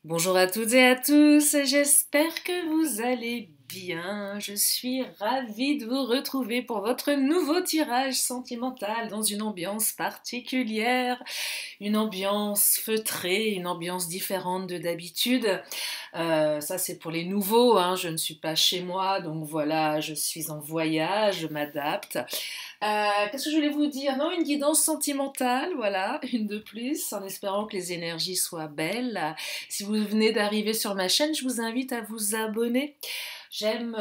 Bonjour à toutes et à tous, j'espère que vous allez bien. Je suis ravie de vous retrouver pour votre nouveau tirage sentimental dans une ambiance particulière, une ambiance feutrée, une ambiance différente de d'habitude. Ça c'est pour les nouveaux, hein. Je ne suis pas chez moi, donc voilà, je suis en voyage, je m'adapte. Qu'est-ce que je voulais vous dire? Non, une guidance sentimentale, voilà, une de plus, en espérant que les énergies soient belles. Si vous venez d'arriver sur ma chaîne, je vous invite à vous abonner. J'aime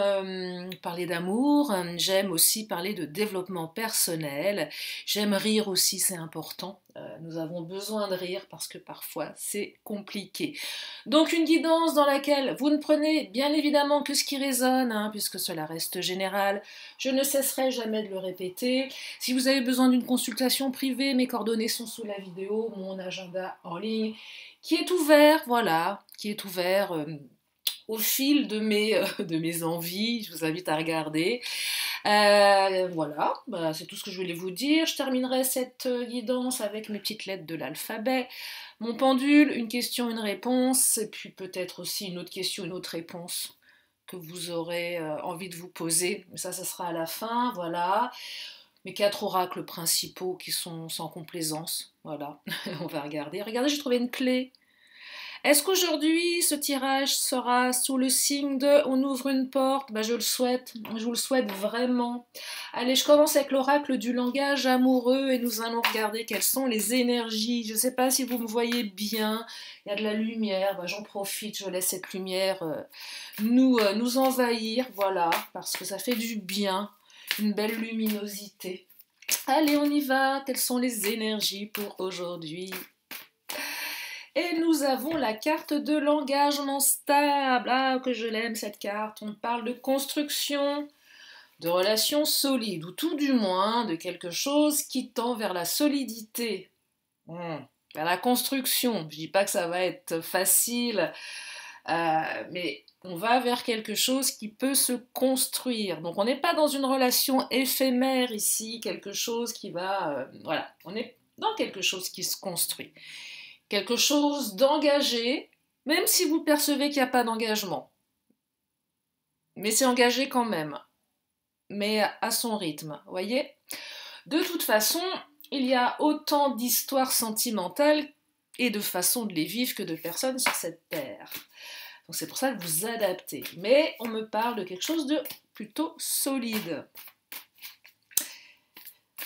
parler d'amour, j'aime aussi parler de développement personnel, j'aime rire aussi, c'est important. Nous avons besoin de rire parce que parfois c'est compliqué. Donc une guidance dans laquelle vous ne prenez bien évidemment que ce qui résonne, hein, puisque cela reste général. Je ne cesserai jamais de le répéter. Si vous avez besoin d'une consultation privée, mes coordonnées sont sous la vidéo, mon agenda en ligne, qui est ouvert, voilà, qui est ouvert au fil de mes envies. Je vous invite à regarder. Voilà, bah, c'est tout ce que je voulais vous dire. Je terminerai cette guidance avec mes petites lettres de l'alphabet. Mon pendule, une question, une réponse, et puis peut-être aussi une autre question, une autre réponse que vous aurez envie de vous poser. Mais ça sera à la fin, voilà. Mes 4 oracles principaux qui sont sans complaisance, voilà. On va regarder. Regardez, j'ai trouvé une clé. Est-ce qu'aujourd'hui, ce tirage sera sous le signe de on ouvre une porte? Ben, je le souhaite, je vous le souhaite vraiment. Allez, je commence avec l'oracle du langage amoureux et nous allons regarder quelles sont les énergies. Je ne sais pas si vous me voyez bien, il y a de la lumière, ben, j'en profite, je laisse cette lumière nous envahir, voilà, parce que ça fait du bien, une belle luminosité. Allez, on y va, quelles sont les énergies pour aujourd'hui? Et nous avons la carte de l'engagement stable. Ah, que je l'aime cette carte. On parle de construction, de relations solides, ou tout du moins de quelque chose qui tend vers la solidité, vers la construction. Je dis pas que ça va être facile, mais on va vers quelque chose qui peut se construire. Donc on n'est pas dans une relation éphémère ici, quelque chose qui va... voilà, on est dans quelque chose qui se construit. Quelque chose d'engagé, même si vous percevez qu'il n'y a pas d'engagement. Mais c'est engagé quand même, mais à son rythme, voyez? De toute façon, il y a autant d'histoires sentimentales et de façons de les vivre que de personnes sur cette terre. Donc c'est pour ça que vous adaptez. Mais on me parle de quelque chose de plutôt solide.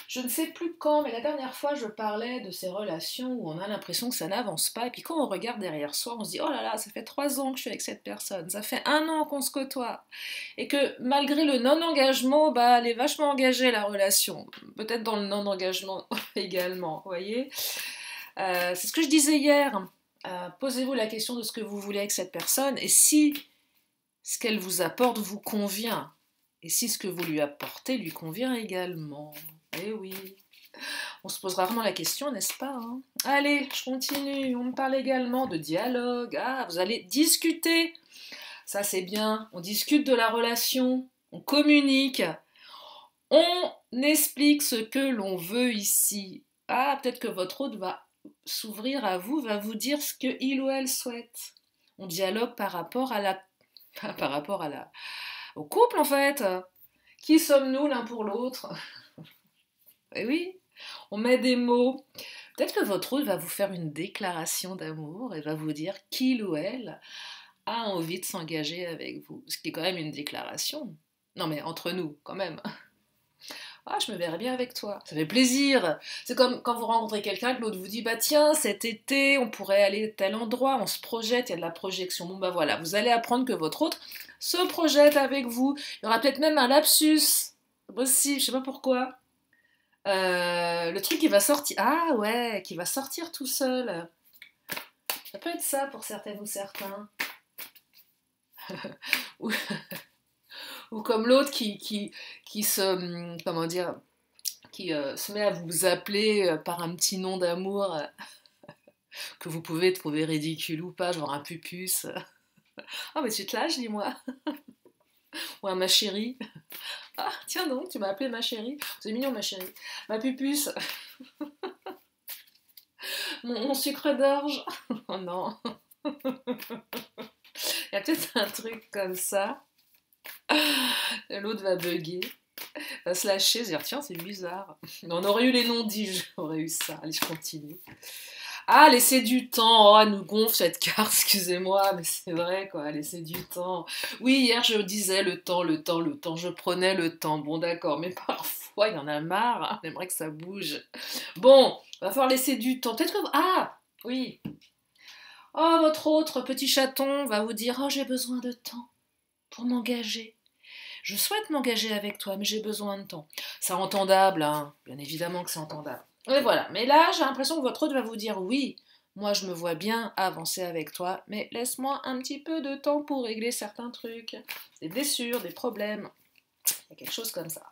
Je ne sais plus quand, mais la dernière fois, je parlais de ces relations où on a l'impression que ça n'avance pas. Et puis quand on regarde derrière soi, on se dit, oh là là, ça fait 3 ans que je suis avec cette personne. Ça fait 1 an qu'on se côtoie. Et que malgré le non-engagement, bah, elle est vachement engagée, la relation. Peut-être dans le non-engagement également, vous voyez. C'est ce que je disais hier. Posez-vous la question de ce que vous voulez avec cette personne. Et si ce qu'elle vous apporte vous convient. Et si ce que vous lui apportez lui convient également. Eh oui, on se pose rarement la question, n'est-ce pas, hein? Allez, je continue. On me parle également de dialogue. Ah, vous allez discuter. Ça, c'est bien. On discute de la relation. On communique. On explique ce que l'on veut ici. Ah, peut-être que votre hôte va s'ouvrir à vous, va vous dire ce que il ou elle souhaite. On dialogue par rapport à la... par rapport à la... au couple, en fait. Qui sommes-nous l'un pour l'autre? Eh oui, on met des mots. Peut-être que votre hôte va vous faire une déclaration d'amour et va vous dire qu'il ou elle a envie de s'engager avec vous. Ce qui est quand même une déclaration. Non mais entre nous, quand même. Ah, je me verrais bien avec toi. Ça fait plaisir. C'est comme quand vous rencontrez quelqu'un que l'autre vous dit, bah tiens, cet été, on pourrait aller à tel endroit, on se projette, il y a de la projection. Bon bah voilà, vous allez apprendre que votre hôte se projette avec vous. Il y aura peut-être même un lapsus. C'est possible, je sais pas pourquoi. Le truc qui va sortir. Ah ouais, qui va sortir tout seul. Ça peut être ça pour certaines ou certains. ou, ou comme l'autre qui se. Comment dire? Qui se met à vous appeler par un petit nom d'amour que vous pouvez trouver ridicule ou pas, genre un pupus. Ah, mais tu te lâches, dis-moi. Ou un ma chérie. Ah, tiens donc, tu m'as appelé ma chérie. C'est mignon, ma chérie. Ma pupus. Mon sucre d'orge. Oh non. Il y a peut-être un truc comme ça. L'autre va bugger, va se lâcher, se dire tiens, c'est bizarre. On aurait eu les non-dits, j'aurais eu ça. Allez, je continue. Ah, laissez du temps. Oh, elle nous gonfle cette carte, excusez-moi, mais c'est vrai, quoi. Laissez du temps. Oui, hier, je disais le temps, le temps, le temps. Je prenais le temps. Bon, d'accord, mais parfois, il y en a marre. Hein. On aimerait que ça bouge. Bon, va falloir laisser du temps. Peut-être que... Ah, oui. Oh, votre autre petit chaton va vous dire, oh, j'ai besoin de temps pour m'engager. Je souhaite m'engager avec toi, mais j'ai besoin de temps. C'est entendable, hein. Bien évidemment que c'est entendable. Et voilà. Mais là, j'ai l'impression que votre autre va vous dire oui. Moi, je me vois bien avancer avec toi, mais laisse-moi un petit peu de temps pour régler certains trucs. Des blessures, des problèmes. Il y a quelque chose comme ça.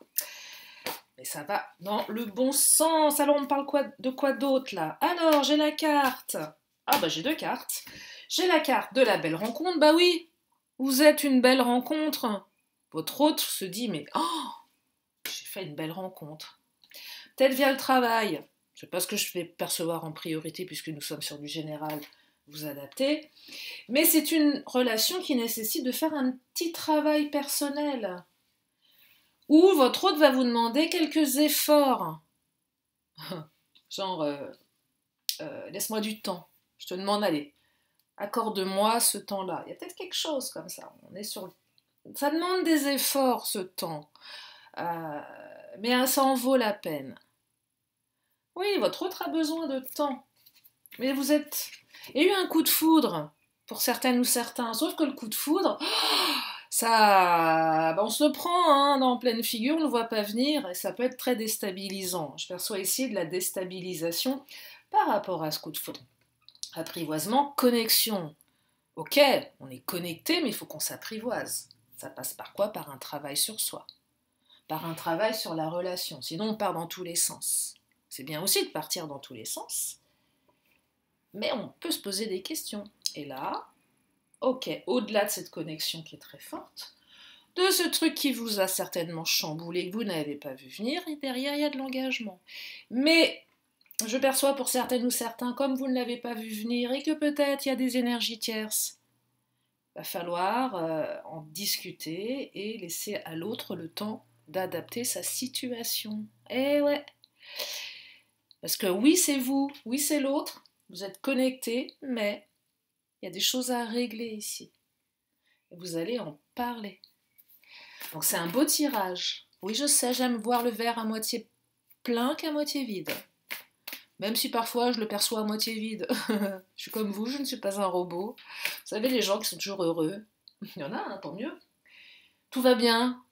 Mais ça va dans le bon sens. Alors, on parle de quoi d'autre, là? Alors, j'ai la carte. Ah, bah, j'ai deux cartes. J'ai la carte de la belle rencontre. Bah oui, vous êtes une belle rencontre. Votre autre se dit, mais oh, j'ai fait une belle rencontre. Peut-être via le travail. Je ne sais pas ce que je vais percevoir en priorité puisque nous sommes sur du général, vous adaptez. Mais c'est une relation qui nécessite de faire un petit travail personnel. Ou votre autre va vous demander quelques efforts. Genre, laisse-moi du temps. Je te demande, allez, accorde-moi ce temps-là. Il y a peut-être quelque chose comme ça. On est sur... Ça demande des efforts, ce temps. Mais ça en vaut la peine. Oui, votre autre a besoin de temps. Mais vous êtes... Il y a eu un coup de foudre, pour certaines ou certains. Sauf que le coup de foudre, ça... on se le prend hein, en pleine figure, on ne le voit pas venir, et ça peut être très déstabilisant. Je perçois ici de la déstabilisation par rapport à ce coup de foudre. Apprivoisement, connexion. Ok, on est connecté, mais il faut qu'on s'apprivoise. Ça passe par quoi? Par un travail sur soi. Par un travail sur la relation. Sinon, on part dans tous les sens. C'est bien aussi de partir dans tous les sens, mais on peut se poser des questions. Et là, ok, au-delà de cette connexion qui est très forte, de ce truc qui vous a certainement chamboulé, que vous n'avez pas vu venir, et derrière, il y a de l'engagement. Mais je perçois pour certaines ou certains, comme vous ne l'avez pas vu venir, et que peut-être il y a des énergies tierces, il va falloir en discuter et laisser à l'autre le temps d'adapter sa situation. Eh ouais. Parce que oui, c'est vous, oui, c'est l'autre, vous êtes connectés, mais il y a des choses à régler ici. Et vous allez en parler. Donc c'est un beau tirage. Oui, je sais, j'aime voir le verre à moitié plein qu'à moitié vide. Même si parfois je le perçois à moitié vide. Je suis comme vous, je ne suis pas un robot. Vous savez, les gens qui sont toujours heureux. Il y en a, hein, tant mieux. Tout va bien.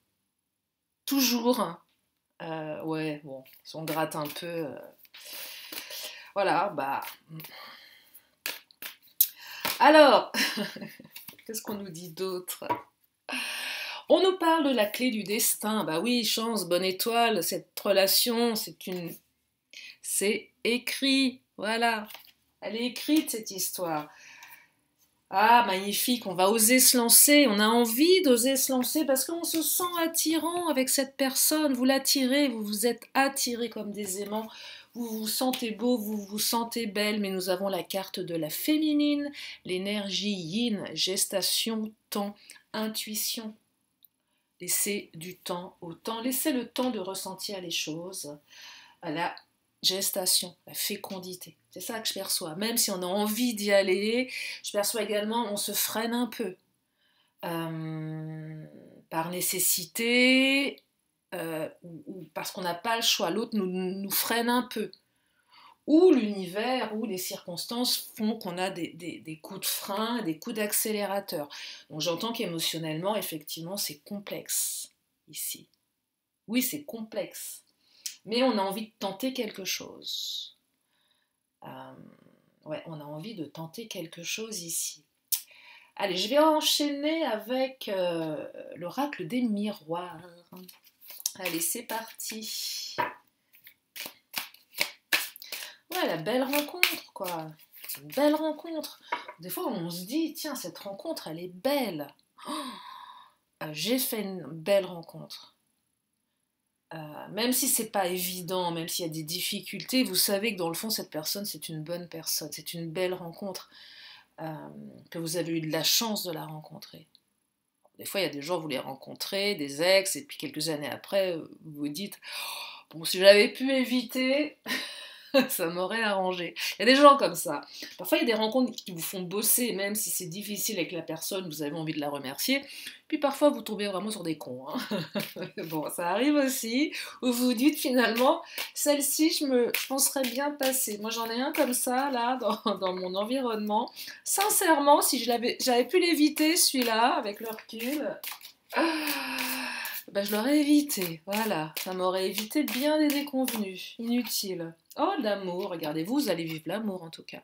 Toujours. Ouais, bon, si on gratte un peu... Voilà, bah... Alors, qu'est-ce qu'on nous dit d'autre? On nous parle de la clé du destin. Bah oui, chance, bonne étoile, cette relation, c'est écrit. Voilà, elle est écrite cette histoire. Ah, magnifique, on va oser se lancer, on a envie d'oser se lancer parce qu'on se sent attirant avec cette personne. Vous l'attirez, vous vous êtes attiré comme des aimants. Vous vous sentez beau, vous vous sentez belle, mais nous avons la carte de la féminine, l'énergie yin, gestation, temps, intuition. Laissez du temps au temps, laissez le temps de ressentir les choses, à la gestation, la fécondité. C'est ça que je perçois. Même si on a envie d'y aller, je perçois également on se freine un peu. Par nécessité ou parce qu'on n'a pas le choix. L'autre nous freine un peu. Ou l'univers, ou les circonstances font qu'on a des coups de frein, des coups d'accélérateur. Donc j'entends qu'émotionnellement, effectivement, c'est complexe ici. Oui, c'est complexe. Mais on a envie de tenter quelque chose. Ouais, on a envie de tenter quelque chose ici. Allez, je vais enchaîner avec l'oracle des miroirs. Allez, c'est parti. Ouais, la belle rencontre, quoi. Une belle rencontre. Des fois, on se dit, tiens, cette rencontre, elle est belle. J'ai fait une belle rencontre. Même si c'est pas évident, même s'il y a des difficultés, vous savez que dans le fond, cette personne, c'est une bonne personne. C'est une belle rencontre. que vous avez eu de la chance de la rencontrer. Des fois, il y a des gens, vous les rencontrez, des ex, et puis quelques années après, vous vous dites, bon, si j'avais pu éviter, ça m'aurait arrangé. Il y a des gens comme ça. Parfois, il y a des rencontres qui vous font bosser, même si c'est difficile avec la personne, vous avez envie de la remercier. Puis parfois, vous tombez vraiment sur des cons. Hein. Bon, ça arrive aussi, où vous vous dites finalement, celle-ci, je m'en serais bien passée. Moi, j'en ai un comme ça, là, dans mon environnement. Sincèrement, si j'avais pu l'éviter, celui-là, avec le recul, ben, je l'aurais évité. Voilà, ça m'aurait évité bien des déconvenus inutiles. Oh, l'amour, regardez-vous, vous allez vivre l'amour en tout cas.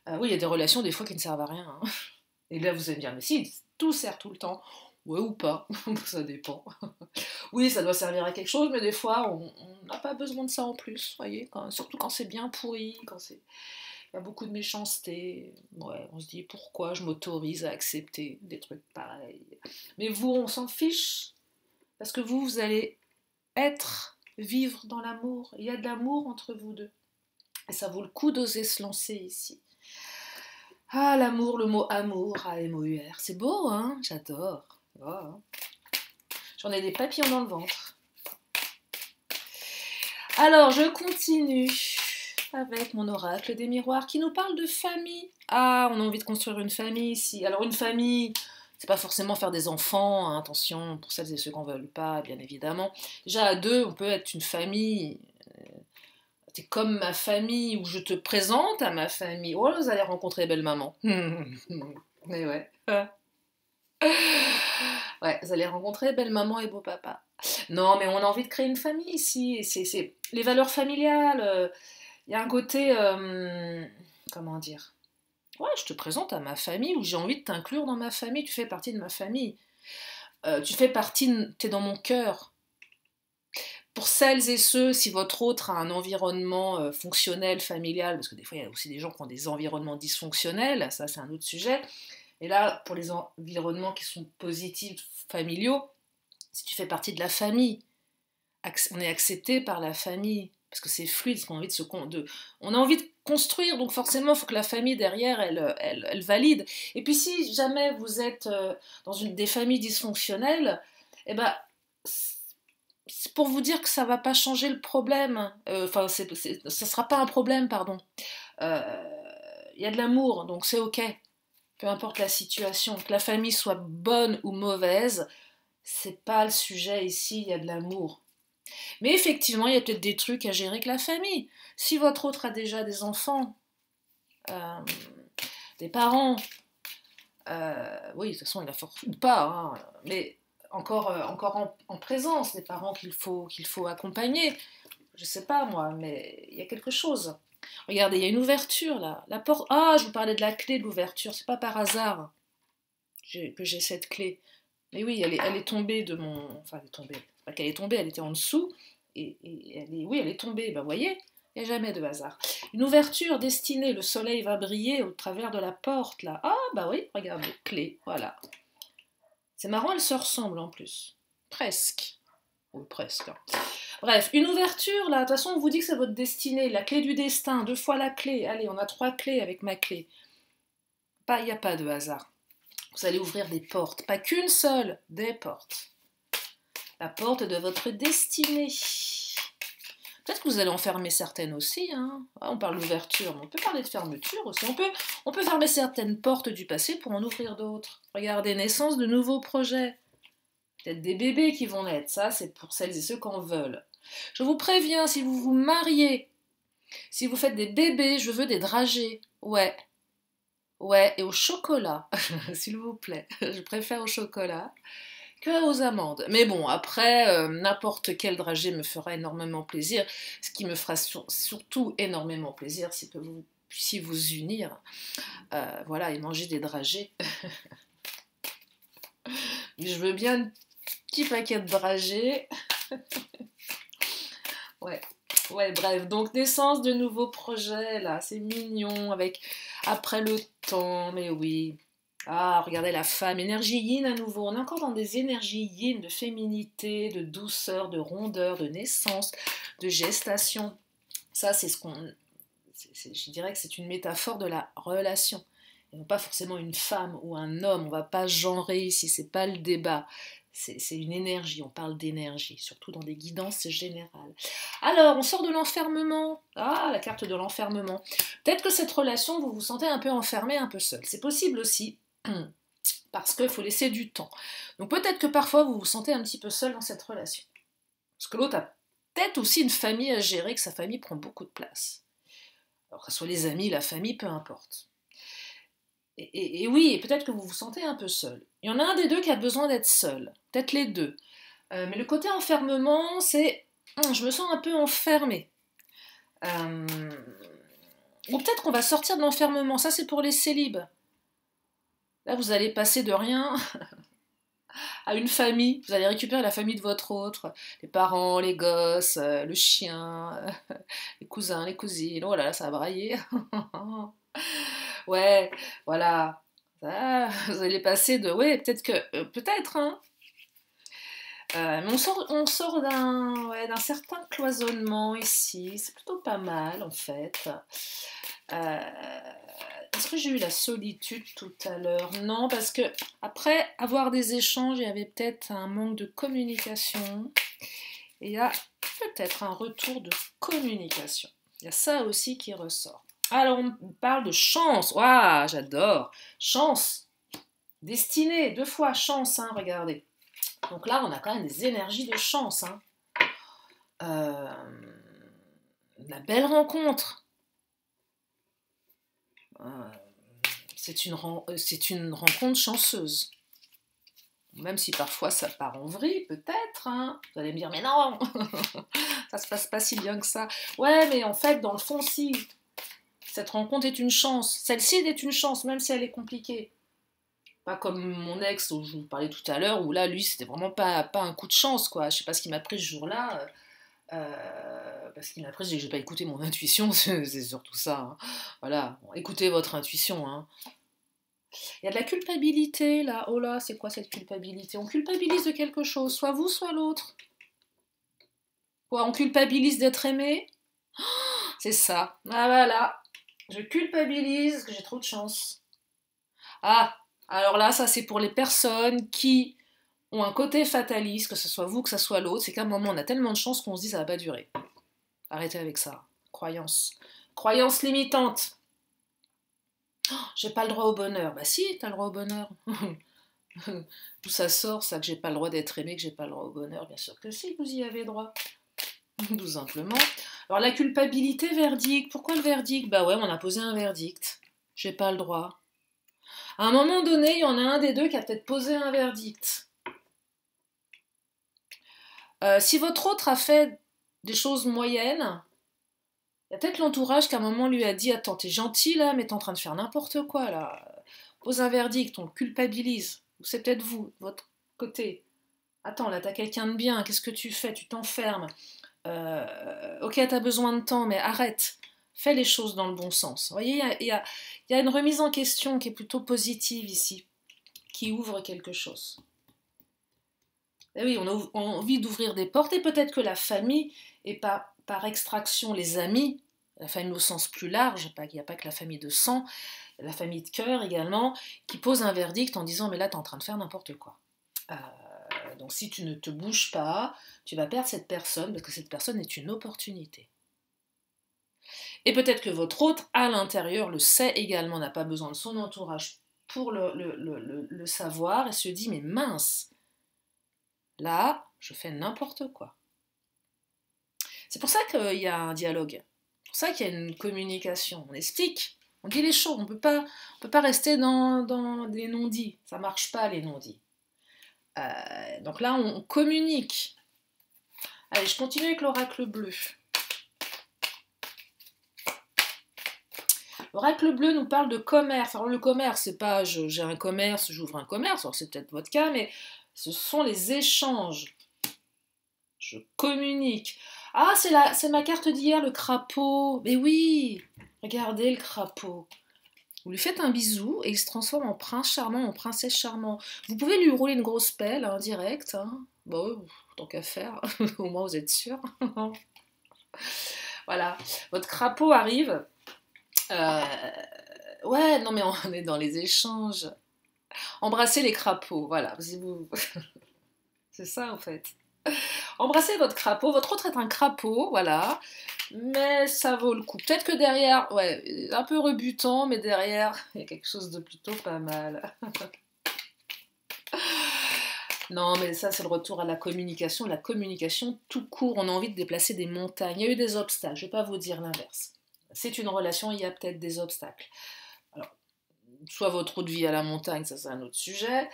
Oui, il y a des relations des fois qui ne servent à rien. Hein. Et là, vous allez me dire, mais si, tout sert tout le temps. Ouais ou pas, ça dépend. Oui, ça doit servir à quelque chose, mais des fois, on n'a pas besoin de ça en plus, voyez, surtout quand c'est bien pourri, il y a beaucoup de méchanceté. Ouais, on se dit, pourquoi je m'autorise à accepter des trucs pareils. Mais vous, on s'en fiche, parce que vous allez vivre dans l'amour. Il y a de l'amour entre vous deux. Et ça vaut le coup d'oser se lancer ici. Ah, l'amour, le mot amour, A-M-O-U-R. C'est beau, hein? J'adore. Oh. J'en ai des papillons dans le ventre. Alors, je continue avec mon oracle des miroirs qui nous parle de famille. Ah, on a envie de construire une famille ici. Alors, une famille, c'est pas forcément faire des enfants, hein, attention, pour celles et ceux qui n'en veulent pas, bien évidemment. Déjà, à deux, on peut être une famille. C'est comme ma famille, où je te présente à ma famille. Oh, vous allez rencontrer belle maman. Mais ouais. Ouais, vous allez rencontrer belle maman et beau papa. Non, mais on a envie de créer une famille ici. C'est les valeurs familiales. Il y a un côté, comment dire? Ouais, je te présente à ma famille, où j'ai envie de t'inclure dans ma famille. Tu fais partie de ma famille. Tu fais partie, t'es dans mon cœur. Pour celles et ceux, si votre autre a un environnement fonctionnel, familial, parce que des fois il y a aussi des gens qui ont des environnements dysfonctionnels, ça c'est un autre sujet, et là pour les environnements qui sont positifs, familiaux, si tu fais partie de la famille, on est accepté par la famille, parce que c'est fluide, parce qu'on a envie on a envie de construire, donc forcément il faut que la famille derrière elle valide. Et puis si jamais vous êtes dans des familles dysfonctionnelles, eh ben c'est pour vous dire que ça va pas changer le problème. Enfin, ça sera pas un problème, pardon. Il y a de l'amour, donc c'est ok. Peu importe la situation, que la famille soit bonne ou mauvaise, c'est pas le sujet ici. Il y a de l'amour. Mais effectivement, il y a peut-être des trucs à gérer avec la famille. Si votre autre a déjà des enfants, des parents, oui, de toute façon, il a forcément pas, hein, mais encore en présence, des parents qu'il faut accompagner. Je sais pas moi, mais il y a quelque chose. Regardez, il y a une ouverture là. La porte. Ah, je vous parlais de la clé de l'ouverture. C'est pas par hasard que j'ai cette clé. Mais oui, elle est tombée de mon. Enfin, elle est tombée. Pas qu'elle est tombée, elle était en dessous. Et oui, elle est tombée. Ben, vous voyez, il n'y a jamais de hasard. Une ouverture destinée, le soleil va briller au travers de la porte là. Ah, bah oui, regardez, clé, voilà. C'est marrant, elles se ressemblent en plus. Presque. Oui, presque. Hein. Bref, une ouverture, là, de toute façon, on vous dit que c'est votre destinée, la clé du destin, 2 fois la clé. Allez, on a 3 clés avec ma clé. Il n'y a pas de hasard. Vous allez ouvrir des portes, pas qu'une seule, des portes. La porte de votre destinée. Peut-être que vous allez en fermer certaines aussi. Hein. On parle d'ouverture, mais on peut parler de fermeture aussi. On peut fermer certaines portes du passé pour en ouvrir d'autres. Regardez, naissance de nouveaux projets. Peut-être des bébés qui vont naître. Ça, c'est pour celles et ceux qui en veulent. Je vous préviens, si vous vous mariez, si vous faites des bébés, je veux des dragées. Ouais. Ouais, et au chocolat, s'il vous plaît. Je préfère au chocolat que aux amandes. Mais bon, après, n'importe quel dragée me fera énormément plaisir. Ce qui me fera surtout énormément plaisir, c'est que vous puissiez vous unir, voilà, et manger des dragées. Mais je veux bien un petit paquet de dragées. Ouais. Ouais, bref, donc naissance de nouveaux projets, là, c'est mignon, avec après le temps, mais oui. Ah, regardez la femme, énergie yin à nouveau, on est encore dans des énergies yin, de féminité, de douceur, de rondeur, de naissance, de gestation. Ça, c'est je dirais que c'est une métaphore de la relation. et non pas forcément une femme ou un homme. On ne va pas genrer ici, c'est pas le débat. C'est une énergie, on parle d'énergie, surtout dans des guidances générales. Alors, on sort de l'enfermement. Ah, la carte de l'enfermement. Peut-être que cette relation, vous vous sentez un peu enfermé, un peu seul. C'est possible aussi, parce qu'il faut laisser du temps. Donc peut-être que parfois, vous vous sentez un petit peu seul dans cette relation. Parce que l'autre a peut-être aussi une famille à gérer, que sa famille prend beaucoup de place. Alors que ce soit les amis, la famille, peu importe. Et oui, et peut-être que vous vous sentez un peu seul. Il y en a un des deux qui a besoin d'être seul, peut-être les deux. Mais le côté enfermement, c'est je me sens un peu enfermée. Ou peut-être qu'on va sortir de l'enfermement, ça c'est pour les célibes. Là, vous allez passer de rien à une famille, vous allez récupérer la famille de votre autre, les parents, les gosses, le chien, les cousins, les cousines, oh là là, ça va brailler. Ouais, voilà. Ça, vous allez passer de... Ouais, peut-être que... peut-être, hein. Mais on sort d'un certain cloisonnement ici. C'est plutôt pas mal, en fait. Est-ce que j'ai eu la solitude tout à l'heure? Non, parce que après avoir des échanges, il y avait peut-être un manque de communication. Et il y a peut-être un retour de communication. Il y a ça aussi qui ressort. Alors, on parle de chance. Waouh, j'adore. Chance. Destinée, 2 fois chance, hein, regardez. Donc là, on a quand même des énergies de chance. Hein. La belle rencontre. C'est une rencontre chanceuse. Même si parfois ça part en vrille, peut-être. Hein. Vous allez me dire, mais non, ça se passe pas si bien que ça. Ouais, mais en fait, dans le fond, si. Cette rencontre est une chance. Celle-ci est une chance, même si elle est compliquée. Pas comme mon ex dont je vous parlais tout à l'heure, où là, lui, c'était vraiment pas un coup de chance, quoi. Je sais pas ce qu'il m'a pris ce jour-là. Parce qu'il m'a pris, j'ai pas écouté mon intuition, c'est surtout ça. Hein. Voilà, bon, écoutez votre intuition. Hein. Il y a de la culpabilité, là. Oh là, c'est quoi cette culpabilité? On culpabilise de quelque chose, soit vous, soit l'autre. Quoi, on culpabilise d'être aimé? C'est ça. Ah voilà. Je culpabilise parce que j'ai trop de chance. Ah, alors là, ça c'est pour les personnes qui ont un côté fataliste, que ce soit vous, que ce soit l'autre, c'est qu'à un moment on a tellement de chance qu'on se dit ça va pas durer. Arrêtez avec ça. Croyance. Croyance limitante. Oh, j'ai pas le droit au bonheur. Bah si, t'as le droit au bonheur. D'où ça sort, ça, que j'ai pas le droit d'être aimé, que j'ai pas le droit au bonheur? Bien sûr que si, vous y avez droit. Tout simplement. Alors la culpabilité, verdict. Pourquoi le verdict? Bah ouais, on a posé un verdict. J'ai pas le droit. À un moment donné, il y en a un des deux qui a peut-être posé un verdict. Si votre autre a fait des choses moyennes, il y a peut-être l'entourage qui à un moment lui a dit attends, t'es gentil là, mais t'es en train de faire n'importe quoi là. Pose un verdict, on le culpabilise. Ou c'est peut-être vous, de votre côté. Attends, là t'as quelqu'un de bien, qu'est-ce que tu fais? Tu t'enfermes. Ok, t'as besoin de temps, mais arrête. Fais les choses dans le bon sens. Vous voyez, il y a une remise en question qui est plutôt positive ici, qui ouvre quelque chose. Et oui, on a envie d'ouvrir des portes, et peut-être que la famille, et par extraction les amis, la famille au sens plus large, il n'y a pas que la famille de sang, la famille de cœur également, qui pose un verdict en disant mais là t'es en train de faire n'importe quoi. Donc si tu ne te bouges pas, tu vas perdre cette personne, parce que cette personne est une opportunité. Et peut-être que votre autre, à l'intérieur, le sait également, n'a pas besoin de son entourage pour le savoir, et se dit mais mince, là, je fais n'importe quoi. C'est pour ça qu'il y a un dialogue. C'est pour ça qu'il y a une communication. On explique, on dit les choses. On ne peut pas rester dans des non-dits. Ça ne marche pas, les non-dits. Donc là, on communique. Allez, je continue avec l'oracle bleu. L'oracle bleu nous parle de commerce. Alors le commerce, c'est pas j'ai un commerce, j'ouvre un commerce. Alors c'est peut-être votre cas, mais ce sont les échanges. Je communique. Ah, c'est ma carte d'hier, le crapaud. Mais oui, regardez le crapaud. Vous lui faites un bisou et il se transforme en prince charmant, en princesse charmant. Vous pouvez lui rouler une grosse pelle, hein, direct. Hein. Bon, tant qu'à faire, au moins vous êtes sûr. Voilà, votre crapaud arrive. Ouais, non mais on est dans les échanges. Embrassez les crapauds, voilà. C'est ça en fait. Embrassez votre crapaud. Votre autre est un crapaud, voilà. Mais ça vaut le coup. Peut-être que derrière, ouais, un peu rebutant, mais derrière, il y a quelque chose de plutôt pas mal. Non, mais ça, c'est le retour à la communication. La communication, tout court, on a envie de déplacer des montagnes. Il y a eu des obstacles, je ne vais pas vous dire l'inverse. C'est une relation, il y a peut-être des obstacles. Alors, soit votre autre vie à la montagne, ça c'est un autre sujet,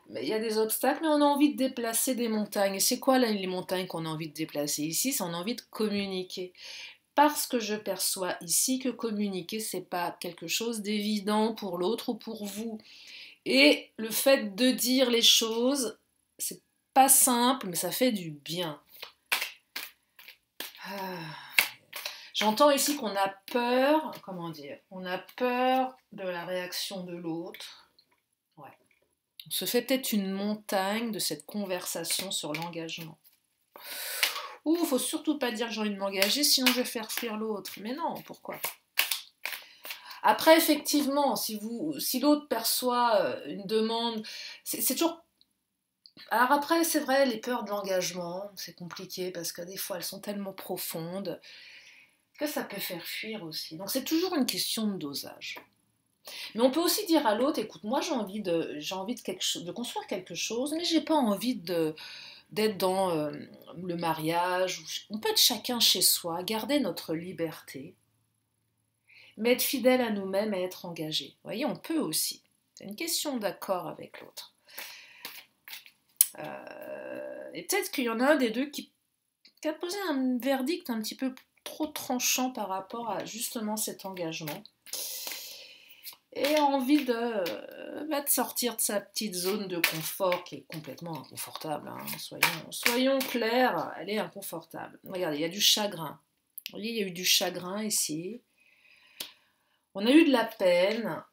mais il y a des obstacles, mais on a envie de déplacer des montagnes. Et c'est quoi là, les montagnes qu'on a envie de déplacer ici? C'est on a envie de communiquer. Parce que je perçois ici que communiquer, c'est pas quelque chose d'évident pour l'autre ou pour vous. Et le fait de dire les choses, c'est pas simple, mais ça fait du bien. Ah. J'entends ici qu'on a peur, comment dire, on a peur de la réaction de l'autre. Ouais. On se fait peut-être une montagne de cette conversation sur l'engagement. Ou faut surtout pas dire que j'ai envie de m'engager, sinon je vais faire fuir l'autre. Mais non, pourquoi? Après, effectivement, si l'autre perçoit une demande, c'est toujours. Alors après, c'est vrai, les peurs de l'engagement, c'est compliqué parce que des fois, elles sont tellement profondes que ça peut faire fuir aussi. Donc c'est toujours une question de dosage. Mais on peut aussi dire à l'autre, écoute, moi j'ai envie de construire quelque chose, mais j'ai pas envie d'être dans le mariage. On peut être chacun chez soi, garder notre liberté, mais être fidèle à nous-mêmes et être engagé. Vous voyez, on peut aussi. C'est une question d'accord avec l'autre. Et peut-être qu'il y en a un des deux qui a posé un verdict un petit peu trop tranchant par rapport à justement cet engagement. Et a envie de sortir de sa petite zone de confort qui est complètement inconfortable. Hein. Soyons clairs, elle est inconfortable. Regardez, il y a du chagrin. Vous voyez, il y a eu du chagrin ici. On a eu de la peine.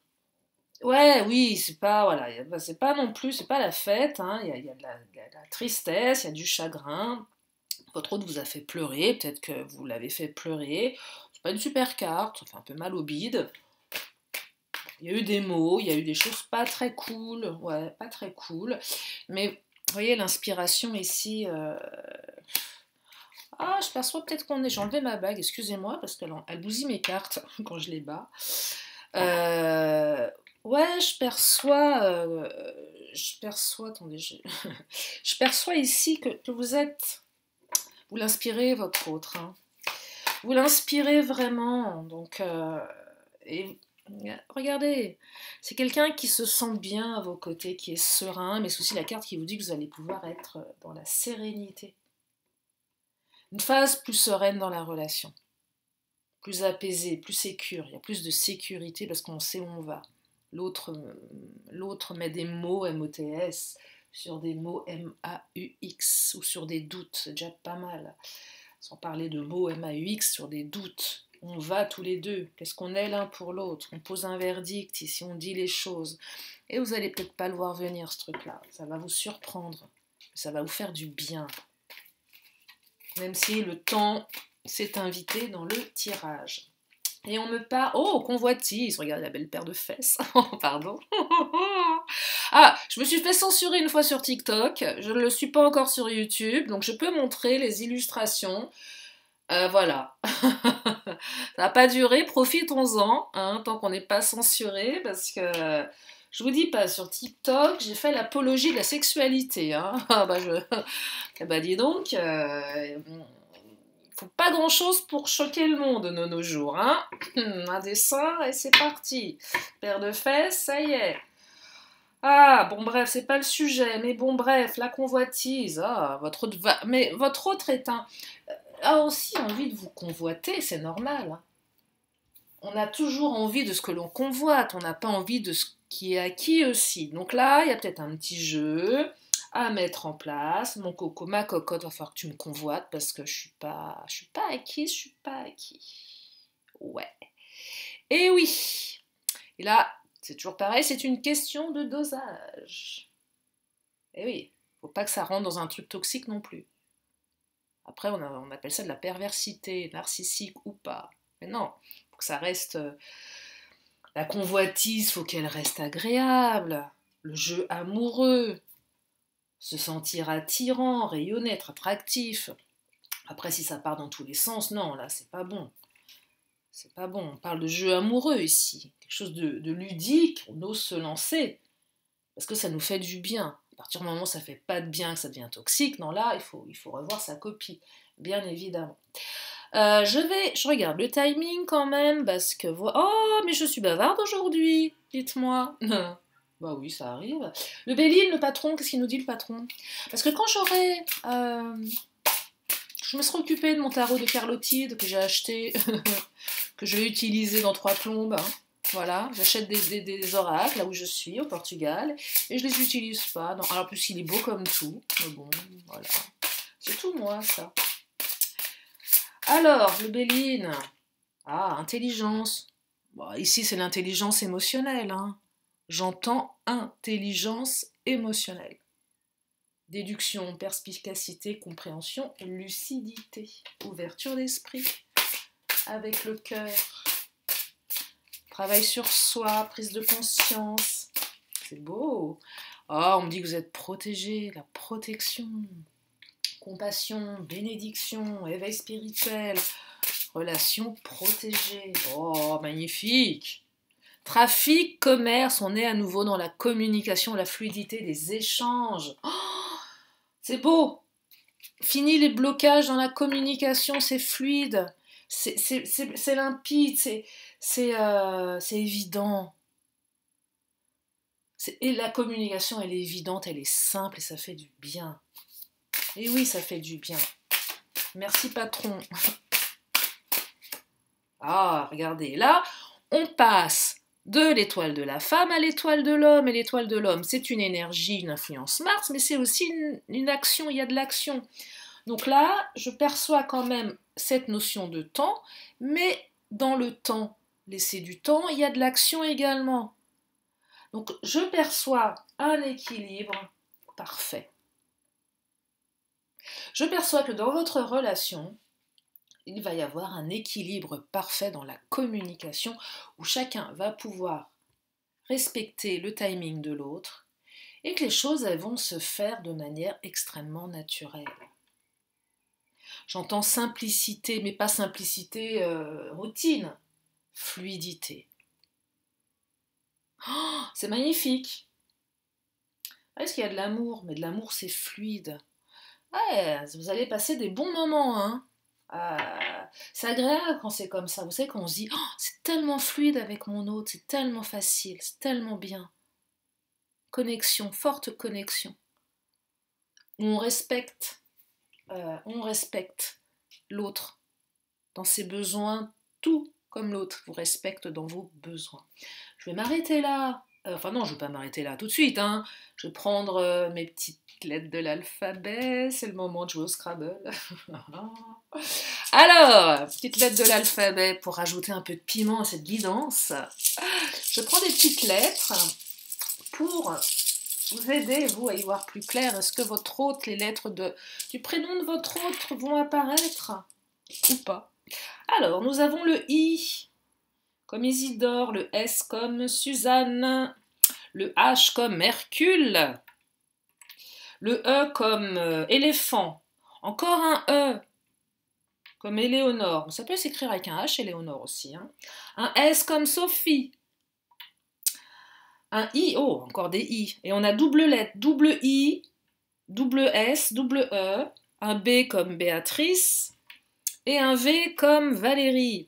Ouais, oui, c'est pas, voilà, c'est pas non plus, c'est pas la fête. Hein. Il y a de la tristesse, il y a du chagrin. Votre autre vous a fait pleurer, peut-être que vous l'avez fait pleurer. C'est pas une super carte, ça fait un peu mal au bide. Il y a eu des mots, il y a eu des choses pas très cool, ouais, pas très cool. Mais vous voyez l'inspiration ici. Ah, je perçois peut-être qu'on est. J'ai enlevé ma bague, excusez-moi, parce qu'elle bousille mes cartes quand je les bats. Ouais, attendez, je perçois ici que vous l'inspirez votre autre, hein. Vous l'inspirez vraiment, donc, et regardez, c'est quelqu'un qui se sent bien à vos côtés, qui est serein, mais c'est aussi la carte qui vous dit que vous allez pouvoir être dans la sérénité. Une phase plus sereine dans la relation, plus apaisée, plus sécure, il y a plus de sécurité parce qu'on sait où on va. L'autre met des mots M-O-T-S sur des mots M-A-U-X ou sur des doutes, c'est déjà pas mal. Sans parler de mots M-A-U-X sur des doutes. On va tous les deux. Qu'est-ce qu'on est l'un pour l'autre? On pose un verdict ici, on dit les choses. Et vous allez peut-être pas le voir venir, ce truc-là. Ça va vous surprendre. Ça va vous faire du bien. Même si le temps s'est invité dans le tirage. Et on me parle... Oh, convoitise. Regarde la belle paire de fesses. Pardon. Ah, je me suis fait censurer une fois sur TikTok. Je ne le suis pas encore sur YouTube. Donc je peux montrer les illustrations. Voilà. Ça n'a pas duré. Profitons-en. Hein, tant qu'on n'est pas censuré. Parce que... Je vous dis pas, sur TikTok, j'ai fait l'apologie de la sexualité. Hein. Ah bah, bah dis donc... faut pas grand chose pour choquer le monde de nos jours, hein. Un dessin et c'est parti. Paire de fesses, ça y est. Ah, bon bref, c'est pas le sujet, mais bon bref, la convoitise. Ah, mais votre autre a aussi envie de vous convoiter, c'est normal. Hein. On a toujours envie de ce que l'on convoite, on n'a pas envie de ce qui est acquis aussi. Donc là, il y a peut-être un petit jeu à mettre en place. Mon coco, ma cocotte, va falloir que tu me convoites parce que je suis pas acquise, je suis pas acquis. Ouais. Et oui. Et là, c'est toujours pareil, c'est une question de dosage. Et oui, faut pas que ça rentre dans un truc toxique non plus. Après, on appelle ça de la perversité, narcissique ou pas. Mais non, faut que ça reste La convoitise, faut qu'elle reste agréable. Le jeu amoureux. Se sentir attirant, rayonner, être attractif. Après, si ça part dans tous les sens, non, là, c'est pas bon. C'est pas bon. On parle de jeu amoureux ici. Quelque chose de ludique, on ose se lancer. Parce que ça nous fait du bien. À partir du moment où ça fait pas de bien, que ça devient toxique, non, là, il faut revoir sa copie. Bien évidemment. Je regarde le timing quand même, parce que... Oh, mais je suis bavarde aujourd'hui, dites-moi. Bah oui, ça arrive. Le Béline, le patron, qu'est-ce qu'il nous dit le patron? Parce que quand j'aurai... je me serai occupée de mon tarot de Carlotide que j'ai acheté, que je vais utiliser dans 3 plombes. Hein. Voilà, j'achète des oracles là où je suis, au Portugal, et je les utilise pas. Non. Alors, en plus, il est beau comme tout, mais bon, voilà. C'est tout moi, ça. Alors, le Béline. Ah, intelligence. Bon, ici, c'est l'intelligence émotionnelle. Hein. J'entends intelligence émotionnelle. Déduction, perspicacité, compréhension, lucidité, ouverture d'esprit, avec le cœur, travail sur soi, prise de conscience. C'est beau. Oh, on me dit que vous êtes protégé, la protection, compassion, bénédiction, éveil spirituel, relation protégée. Oh, magnifique. Trafic, commerce, on est à nouveau dans la communication, la fluidité des échanges. Oh, c'est beau. Fini les blocages dans la communication, c'est fluide, c'est limpide, c'est évident. Et la communication, elle est évidente, elle est simple et ça fait du bien. Et oui, ça fait du bien. Merci patron. Ah, regardez, là, on passe de l'étoile de la femme à l'étoile de l'homme. Et l'étoile de l'homme, c'est une énergie, une influence Mars, mais c'est aussi une action, il y a de l'action. Donc là, je perçois quand même cette notion de temps, mais dans le temps, laisser du temps, il y a de l'action également. Donc je perçois un équilibre parfait. Je perçois que dans votre relation, il va y avoir un équilibre parfait dans la communication où chacun va pouvoir respecter le timing de l'autre et que les choses elles vont se faire de manière extrêmement naturelle. J'entends simplicité, mais pas simplicité routine, fluidité. Oh, c'est magnifique. Est-ce qu'il y a de l'amour? Mais de l'amour, c'est fluide. Ouais, vous allez passer des bons moments, hein. C'est agréable quand c'est comme ça. Vous savez, quand on se dit, oh, c'est tellement fluide avec mon autre, c'est tellement facile, c'est tellement bien. Connexion, forte connexion. On respecte l'autre dans ses besoins, tout comme l'autre vous respecte dans vos besoins. Je vais m'arrêter là. Enfin non, je ne vais pas m'arrêter là tout de suite. Hein. Je vais prendre mes petites lettres de l'alphabet. C'est le moment de jouer au Scrabble. Alors, petites lettres de l'alphabet pour rajouter un peu de piment à cette guidance. Je prends des petites lettres pour vous aider, vous, à y voir plus clair. Est-ce que votre hôte, les lettres du prénom de votre hôte vont apparaître ou pas? Alors, nous avons le I comme Isidore, le S comme Suzanne, le H comme Hercule, le E comme éléphant, encore un E comme Éléonore. Ça peut s'écrire avec un H, Éléonore aussi. Hein. Un S comme Sophie. Un I, oh, encore des I. Et on a double lettre, double I, double S, double E, un B comme Béatrice et un V comme Valérie.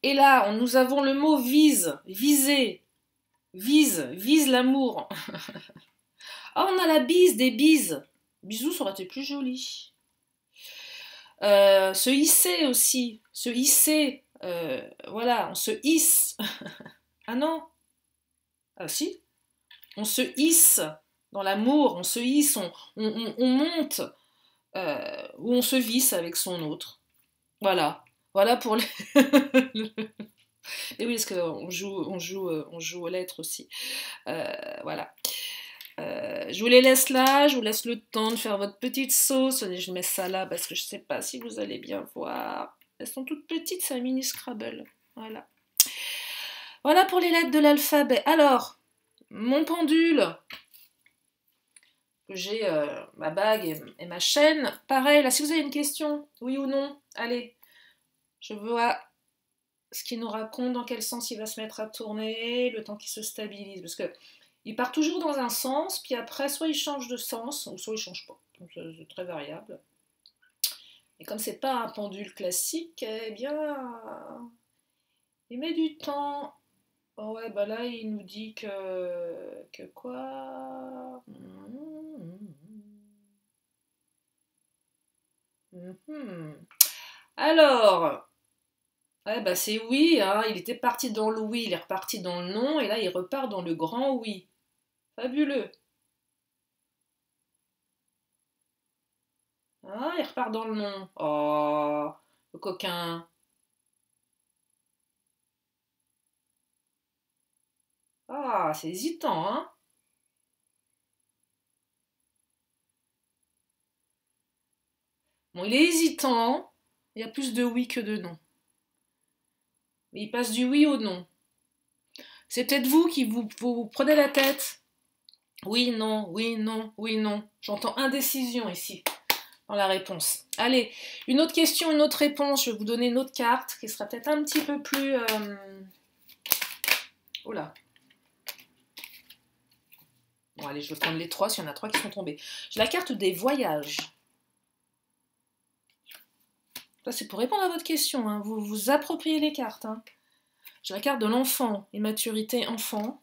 Et là, nous avons le mot vise, viser, vise l'amour. Ah, on a la bise, des bises. Bisous, ça aurait été plus joli. Se hisser aussi, se hisser, voilà, on se hisse. Ah non, ah si, on se hisse dans l'amour, on se hisse, on monte, ou on se visse avec son autre. Voilà, voilà pour les... Et oui, parce qu'on joue aux lettres aussi. Voilà. Je vous les laisse là, je vous laisse le temps de faire votre petite sauce. Je mets ça là parce que je ne sais pas si vous allez bien voir. Elles sont toutes petites, c'est un mini Scrabble. Voilà. Voilà pour les lettres de l'alphabet. Alors, mon pendule, que j'ai ma bague et ma chaîne. Pareil, là, si vous avez une question, oui ou non, allez, je vois ce qu'il nous raconte, dans quel sens il va se mettre à tourner, le temps qu'il se stabilise. Parce que il part toujours dans un sens, puis après, soit il change de sens, ou soit il change pas. Donc c'est très variable. Et comme c'est pas un pendule classique, eh bien, il met du temps. Oh ouais, bah là, il nous dit que quoi? Alors, ouais, bah c'est oui, hein. Il était parti dans le oui, il est reparti dans le non, et là, il repart dans le grand oui. Fabuleux. Ah, il repart dans le non. Oh, le coquin. Ah, c'est hésitant, hein? Bon, il est hésitant. Il y a plus de oui que de non. Mais il passe du oui au non. C'est peut-être vous qui vous prenez la tête. Oui, non, oui, non, oui, non. J'entends indécision ici dans la réponse. Allez, une autre question, une autre réponse. Je vais vous donner une autre carte qui sera peut-être un petit peu plus... Oh là. Bon, allez, je vais prendre les trois s'il y en a trois qui sont tombés. J'ai la carte des voyages. Ça, c'est pour répondre à votre question. Hein. Vous vous appropriez les cartes. Hein. J'ai la carte de l'enfant, immaturité enfant,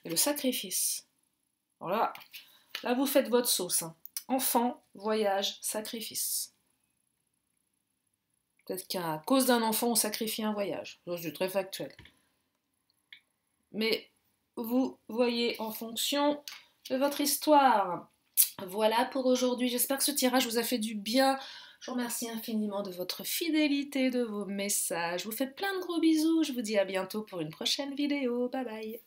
et le sacrifice. Alors là vous faites votre sauce. Hein. Enfant, voyage, sacrifice. Peut-être qu'à cause d'un enfant, on sacrifie un voyage. C'est très factuel. Mais vous voyez en fonction de votre histoire. Voilà pour aujourd'hui. J'espère que ce tirage vous a fait du bien. Je vous remercie infiniment de votre fidélité, de vos messages. Je vous fais plein de gros bisous. Je vous dis à bientôt pour une prochaine vidéo. Bye bye.